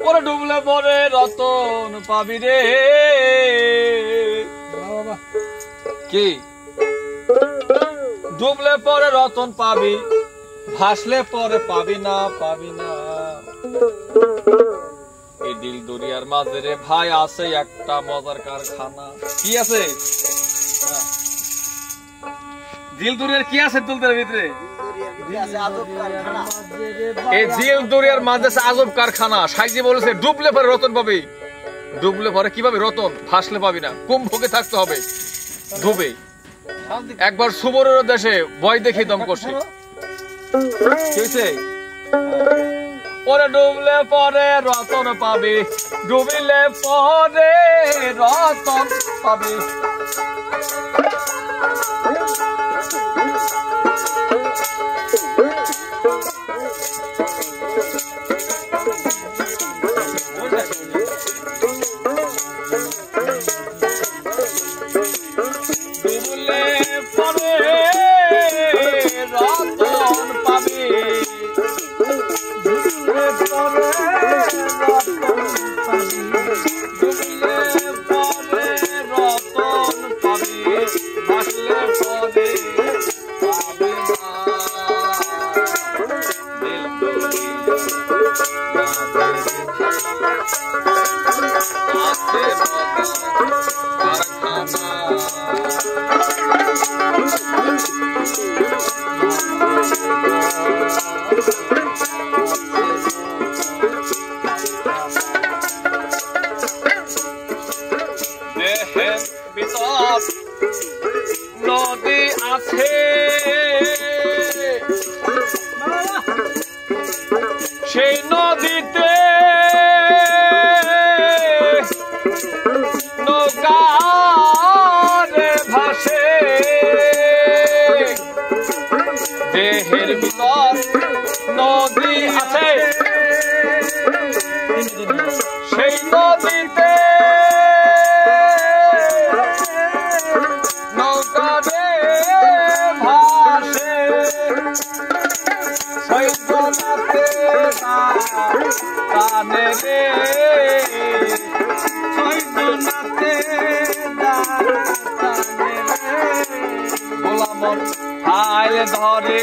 ওরে ডুবলে পরে রতন পাবি রে। কি ডুবলে পরে রতন পাবি, ভাসলে পরে পাবি না, পাবি না। এই দিল দুনিয়ার মাঝে রে ভাই আছে একটা মজার কারখানা। কি আছে দিল দুনিয়ার? কি আছে দিলের ভিতরে? এই দিল দুনিয়ার মাঝে আজব কারখানা। সাইজি বলেছে ডুবলে পরে রতন পাবি, ডুবলে পরে কি পাবি? রতন। ভাসলে পাবি না, কুম্ভকে থাকতে হবে ডুবে। একবার সুবরের দেশে ভয় দেখে দম করছে। ওরে ডুবলে পরে রতন পাবি, ডুবিলে পরে রতন পাবি। নদী আছে সেই নদীতে নৌকা ভাসে, দেহের ভিতর নদী আছে সেই নদীতে নৌকা ভাসে। সৈজনাতে কানে রে, সৈজনাতে গোলামর হাইলে ধরে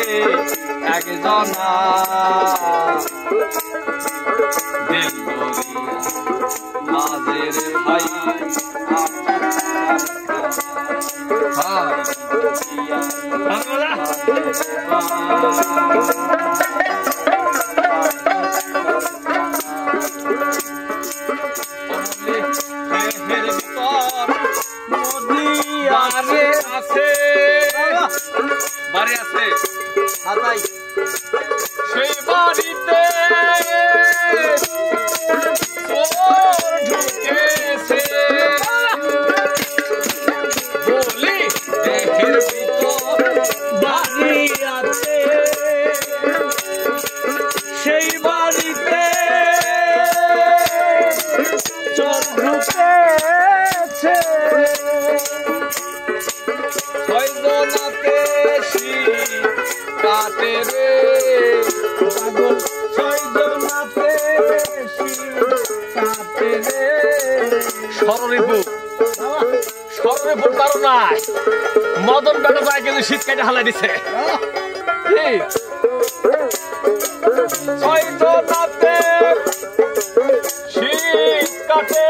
একজনা দিল দরিয়া মাঝে রে ভাই। বাড়ি আছে সেই বাড়িতে ঢুকেছে বলি, দেহের ভিতর বাড়ি আছে সেই বাড়িতে চোর ঢুকেছে। কাটে রে পাগল সৈজনাতে কাটে রে। সররিপু সররিপুর কারো নাই, মদন বেটা যায় কিন্তু শীত কাটে হালাই দিছে। সৈজনাতে শীত কাটে,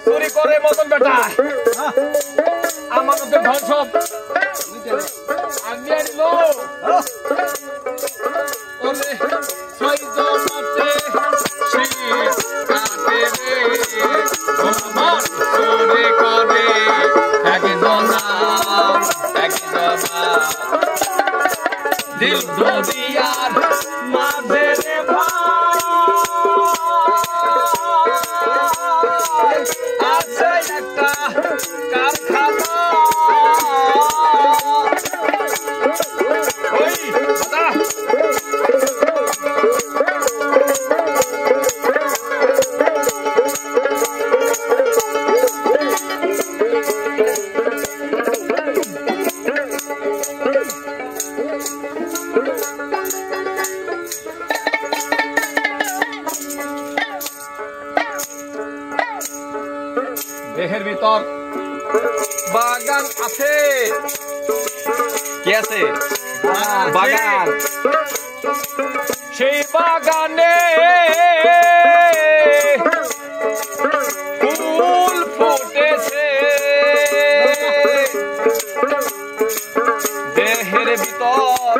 চুরি করে মদন বেটা আমাদের ধন সব আগে আনলো। ওরে সৈজনাতে শীত কাটে রে, আমার চুরি করে একজনা একজনা দিল দরিয়ার মাঝে রে ভাই আছে একটা কারখানা। ওই দাদা দেহের ভিতর বাগান আছে। কি আছে? বাগান। সেই বাগানে ফুল ফুটেছে, দেহের ভিতর